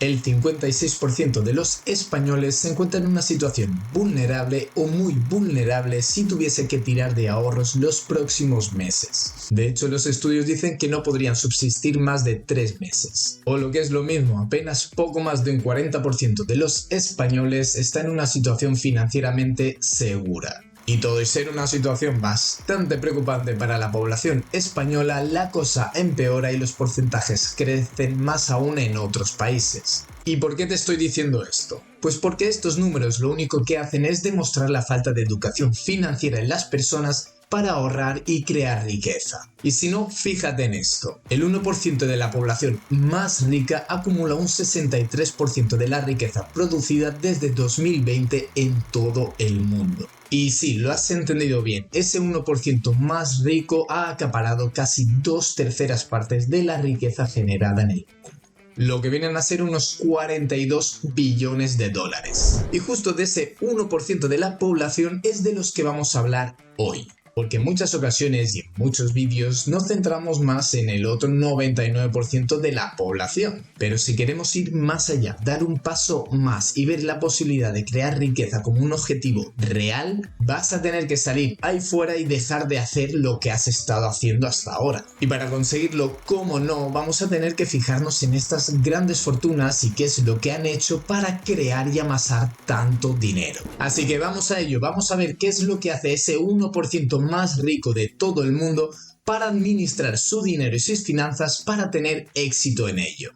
El 56% de los españoles se encuentran en una situación vulnerable o muy vulnerable si tuviese que tirar de ahorros los próximos meses. De hecho, los estudios dicen que no podrían subsistir más de 3 meses. O lo que es lo mismo, apenas poco más de un 40% de los españoles está en una situación financieramente segura. Y todo y ser una situación bastante preocupante para la población española, la cosa empeora y los porcentajes crecen más aún en otros países. ¿Y por qué te estoy diciendo esto? Pues porque estos números lo único que hacen es demostrar la falta de educación financiera en las personas para ahorrar y crear riqueza. Y si no, fíjate en esto. El 1% de la población más rica acumula un 63% de la riqueza producida desde 2020 en todo el mundo. Y sí, lo has entendido bien, ese 1% más rico ha acaparado casi 2/3 partes de la riqueza generada en el mundo. Lo que vienen a ser unos 42 billones de dólares. Y justo de ese 1% de la población es de los que vamos a hablar hoy. Porque en muchas ocasiones y en muchos vídeos nos centramos más en el otro 99% de la población. Pero si queremos ir más allá, dar un paso más y ver la posibilidad de crear riqueza como un objetivo real, vas a tener que salir ahí fuera y dejar de hacer lo que has estado haciendo hasta ahora. Y para conseguirlo, cómo no, vamos a tener que fijarnos en estas grandes fortunas y qué es lo que han hecho para crear y amasar tanto dinero. Así que vamos a ello, vamos a ver qué es lo que hace ese 1% más rico de todo el mundo para administrar su dinero y sus finanzas para tener éxito en ello.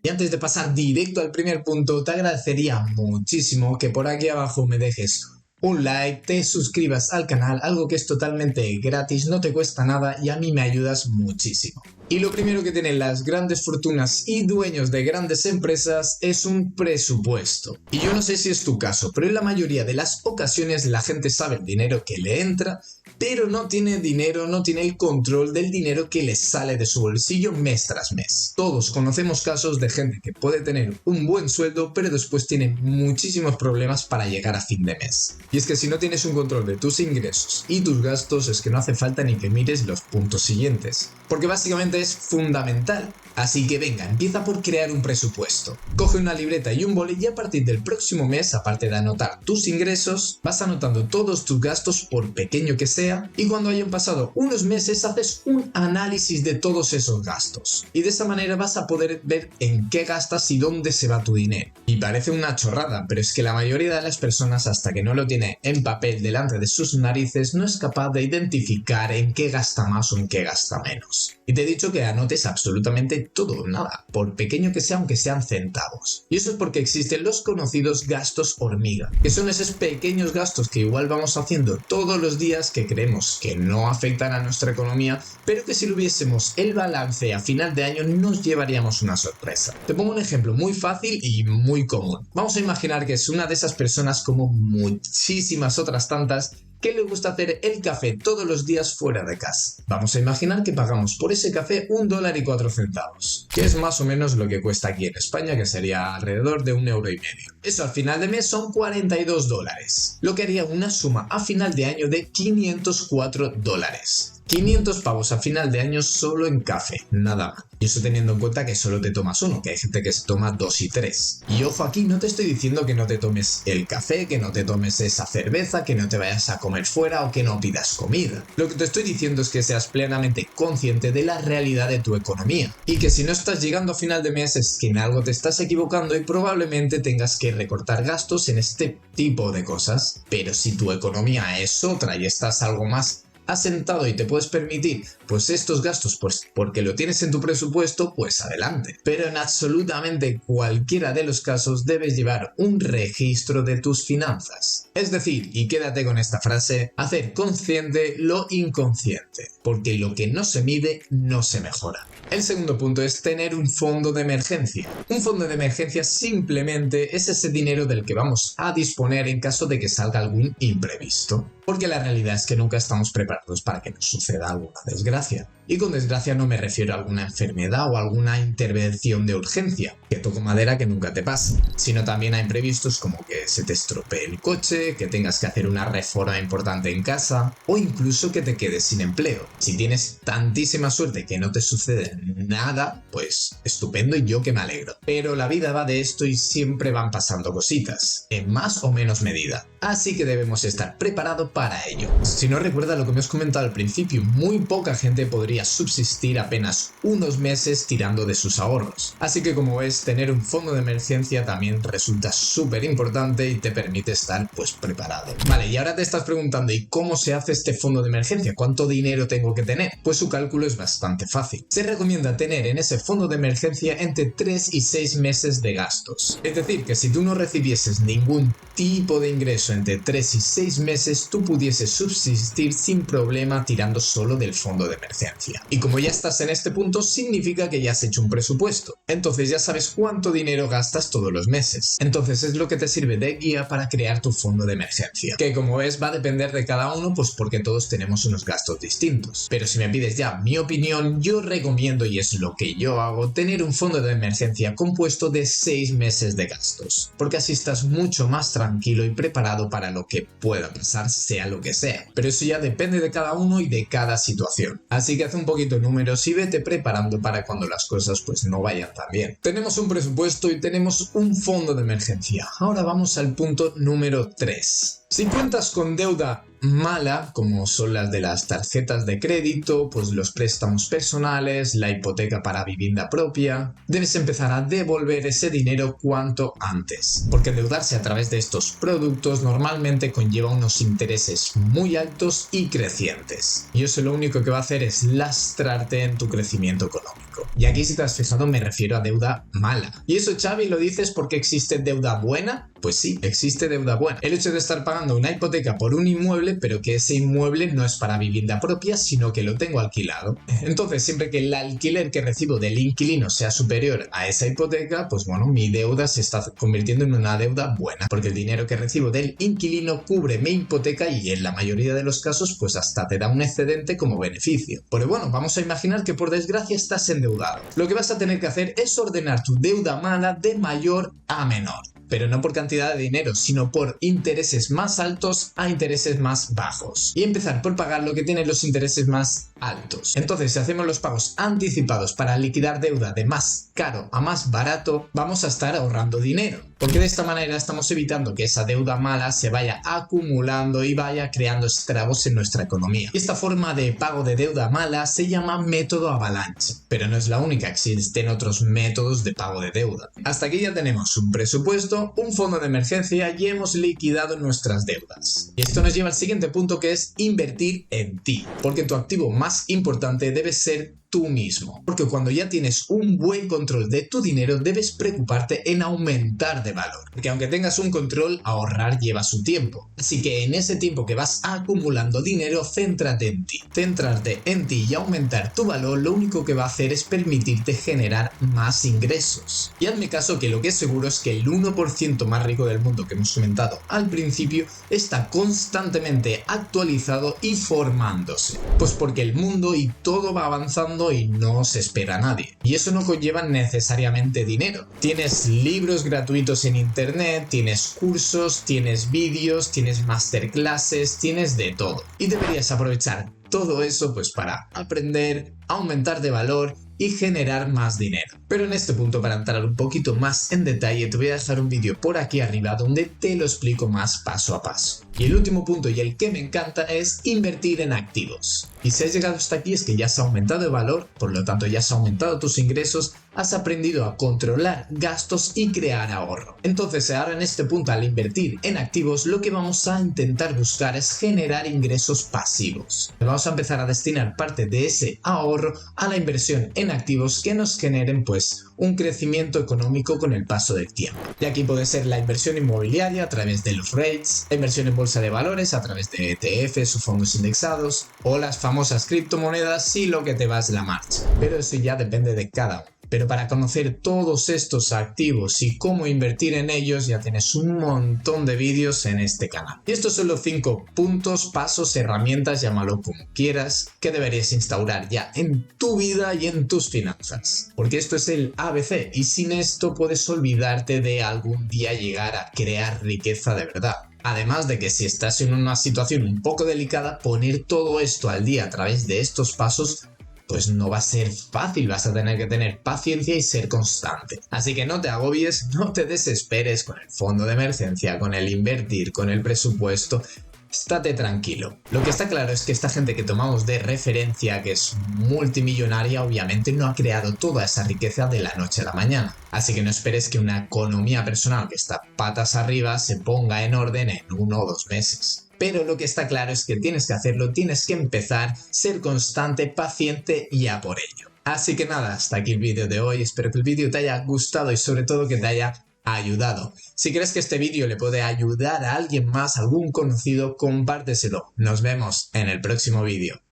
Y antes de pasar directo al primer punto, te agradecería muchísimo que por aquí abajo me dejes un like, te suscribas al canal, algo que es totalmente gratis, no te cuesta nada y a mí me ayudas muchísimo. Y lo primero que tienen las grandes fortunas y dueños de grandes empresas es un presupuesto. Y yo no sé si es tu caso, pero en la mayoría de las ocasiones la gente sabe el dinero que le entra, pero no tiene dinero, no tiene el control del dinero que le sale de su bolsillo mes tras mes. Todos conocemos casos de gente que puede tener un buen sueldo, pero después tiene muchísimos problemas para llegar a fin de mes. Y es que si no tienes un control de tus ingresos y tus gastos, es que no hace falta ni que mires los puntos siguientes. Porque básicamente es fundamental. Así que venga, empieza por crear un presupuesto. Coge una libreta y un boli y a partir del próximo mes, aparte de anotar tus ingresos, vas anotando todos tus gastos por pequeño que sea y cuando hayan pasado unos meses haces un análisis de todos esos gastos. Y de esa manera vas a poder ver en qué gastas y dónde se va tu dinero. Y parece una chorrada, pero es que la mayoría de las personas hasta que no lo tiene en papel delante de sus narices no es capaz de identificar en qué gasta más o en qué gasta menos. Y te he dicho que anotes absolutamente todo, nada, por pequeño que sea, aunque sean centavos. Y eso es porque existen los conocidos gastos hormiga, que son esos pequeños gastos que igual vamos haciendo todos los días que creemos que no afectan a nuestra economía, pero que si lo hubiésemos el balance a final de año nos llevaríamos una sorpresa. Te pongo un ejemplo muy fácil y muy común. Vamos a imaginar que es una de esas personas como muchísimas otras tantas que le gusta hacer el café todos los días fuera de casa. Vamos a imaginar que pagamos por ese café $1,04, que es más o menos lo que cuesta aquí en España, que sería alrededor de €1,50. Eso al final de mes son $42, lo que haría una suma a final de año de $504. 500 pavos a final de año solo en café, nada más. Y eso teniendo en cuenta que solo te tomas uno, que hay gente que se toma 2 y 3. Y ojo, aquí no te estoy diciendo que no te tomes el café, que no te tomes esa cerveza, que no te vayas a comer fuera o que no pidas comida. Lo que te estoy diciendo es que seas plenamente consciente de la realidad de tu economía. Y que si no estás llegando a final de mes es que en algo te estás equivocando y probablemente tengas que recortar gastos en este tipo de cosas. Pero si tu economía es otra y estás algo más asentado y te puedes permitir pues estos gastos pues porque lo tienes en tu presupuesto, pues adelante. Pero en absolutamente cualquiera de los casos debes llevar un registro de tus finanzas. Es decir, y quédate con esta frase, hacer consciente lo inconsciente, porque lo que no se mide no se mejora. El segundo punto es tener un fondo de emergencia. Un fondo de emergencia simplemente es ese dinero del que vamos a disponer en caso de que salga algún imprevisto. porque la realidad es que nunca estamos preparados para que nos suceda alguna desgracia. Y con desgracia no me refiero a alguna enfermedad o alguna intervención de urgencia, que toco madera que nunca te pase, sino también a imprevistos como que se te estropee el coche, que tengas que hacer una reforma importante en casa o incluso que te quedes sin empleo. Si tienes tantísima suerte que no te sucede nada, pues estupendo y yo que me alegro. Pero la vida va de esto y siempre van pasando cositas, en más o menos medida. Así que debemos estar preparados para ello. Si no recuerda lo que me has comentado al principio, muy poca gente podría subsistir apenas unos meses tirando de sus ahorros. Así que como ves, tener un fondo de emergencia también resulta súper importante y te permite estar pues preparado. Vale, y ahora te estás preguntando, ¿y cómo se hace este fondo de emergencia? ¿Cuánto dinero tengo que tener? Pues su cálculo es bastante fácil. Se recomienda tener en ese fondo de emergencia entre 3 y 6 meses de gastos. Es decir, que si tú no recibieses ningún tipo de ingreso entre 3 y 6 meses, tú pudieses subsistir sin problema tirando solo del fondo de emergencia. Y como ya estás en este punto, significa que ya has hecho un presupuesto. Entonces ya sabes cuánto dinero gastas todos los meses. Entonces es lo que te sirve de guía para crear tu fondo de emergencia. Que como ves va a depender de cada uno, pues porque todos tenemos unos gastos distintos. Pero si me pides ya mi opinión, yo recomiendo, y es lo que yo hago, tener un fondo de emergencia compuesto de 6 meses de gastos. Porque así estás mucho más tranquilo y preparado para lo que pueda pasar, sea lo que sea. Pero eso ya depende de cada uno y de cada situación. Así que haz un poquito de números y vete preparando para cuando las cosas pues no vayan tan bien. Tenemos un presupuesto y tenemos un fondo de emergencia. Ahora vamos al punto número 3. Si cuentas con deuda mala, como son las de las tarjetas de crédito, pues los préstamos personales, la hipoteca para vivienda propia, debes empezar a devolver ese dinero cuanto antes, porque endeudarse a través de estos productos normalmente conlleva unos intereses muy altos y crecientes. Y eso lo único que va a hacer es lastrarte en tu crecimiento económico. Y aquí, si te has fijado, me refiero a deuda mala. ¿Y eso, Xavi, lo dices porque existe deuda buena? Pues sí, existe deuda buena. El hecho de estar pagando una hipoteca por un inmueble, pero que ese inmueble no es para vivienda propia, sino que lo tengo alquilado. Entonces, siempre que el alquiler que recibo del inquilino sea superior a esa hipoteca, pues bueno, mi deuda se está convirtiendo en una deuda buena, porque el dinero que recibo del inquilino cubre mi hipoteca y en la mayoría de los casos, pues hasta te da un excedente como beneficio. Pero bueno, vamos a imaginar que por desgracia estás endeudado. Lo que vas a tener que hacer es ordenar tu deuda mala de mayor a menor. Pero no por cantidad de dinero, sino por intereses más altos a intereses más bajos. Y empezar por pagar lo que tiene los intereses más altos. Entonces, si hacemos los pagos anticipados para liquidar deuda de más caro a más barato, vamos a estar ahorrando dinero. Porque de esta manera estamos evitando que esa deuda mala se vaya acumulando y vaya creando estragos en nuestra economía. Y esta forma de pago de deuda mala se llama método avalancha. Pero no es la única, existen otros métodos de pago de deuda. Hasta aquí ya tenemos un presupuesto, un fondo de emergencia y hemos liquidado nuestras deudas. Y esto nos lleva al siguiente punto, que es invertir en ti. Porque tu activo más importante debe ser tú mismo, porque cuando ya tienes un buen control de tu dinero debes preocuparte en aumentar de valor, porque aunque tengas un control, ahorrar lleva su tiempo, así que en ese tiempo que vas acumulando dinero, céntrate en ti. Centrarte en ti y aumentar tu valor lo único que va a hacer es permitirte generar más ingresos. Y hazme caso que lo que es seguro es que el 1% más rico del mundo que hemos comentado al principio está constantemente actualizado y formándose, pues porque el mundo y todo va avanzando y no se espera a nadie. Y eso no conlleva necesariamente dinero. Tienes libros gratuitos en internet, tienes cursos, tienes vídeos, tienes masterclasses, tienes de todo. Y deberías aprovechar todo eso pues para aprender, aumentar de valor y generar más dinero. Pero en este punto, para entrar un poquito más en detalle, te voy a dejar un vídeo por aquí arriba donde te lo explico más paso a paso. Y el último punto, y el que me encanta, es invertir en activos. Y si has llegado hasta aquí es que ya has aumentado el valor, por lo tanto ya has aumentado tus ingresos, has aprendido a controlar gastos y crear ahorro. Entonces ahora en este punto, al invertir en activos, lo que vamos a intentar buscar es generar ingresos pasivos. Vamos a empezar a destinar parte de ese ahorro a la inversión en activos que nos generen pues un crecimiento económico con el paso del tiempo. Y aquí puede ser la inversión inmobiliaria a través de los REITs, la inversión en bolsa de valores a través de ETFs o fondos indexados, o las famosas criptomonedas si lo que te va es la marcha. Pero eso ya depende de cada uno. Pero para conocer todos estos activos y cómo invertir en ellos ya tienes un montón de vídeos en este canal. Y estos son los 5 puntos, pasos, herramientas, llámalo como quieras, que deberías instaurar ya en tu vida y en tus finanzas. Porque esto es el ABC y sin esto puedes olvidarte de algún día llegar a crear riqueza de verdad. Además de que si estás en una situación un poco delicada, poner todo esto al día a través de estos pasos pues no va a ser fácil, vas a tener que tener paciencia y ser constante. Así que no te agobies, no te desesperes con el fondo de emergencia, con el invertir, con el presupuesto. Estate tranquilo. Lo que está claro es que esta gente que tomamos de referencia, que es multimillonaria, obviamente no ha creado toda esa riqueza de la noche a la mañana. Así que no esperes que una economía personal que está patas arriba se ponga en orden en 1 o 2 meses. Pero lo que está claro es que tienes que hacerlo, tienes que empezar, ser constante, paciente y a por ello. Así que nada, hasta aquí el vídeo de hoy. Espero que el vídeo te haya gustado y sobre todo que te haya ayudado. Si crees que este vídeo le puede ayudar a alguien más, algún conocido, compárteselo. Nos vemos en el próximo vídeo.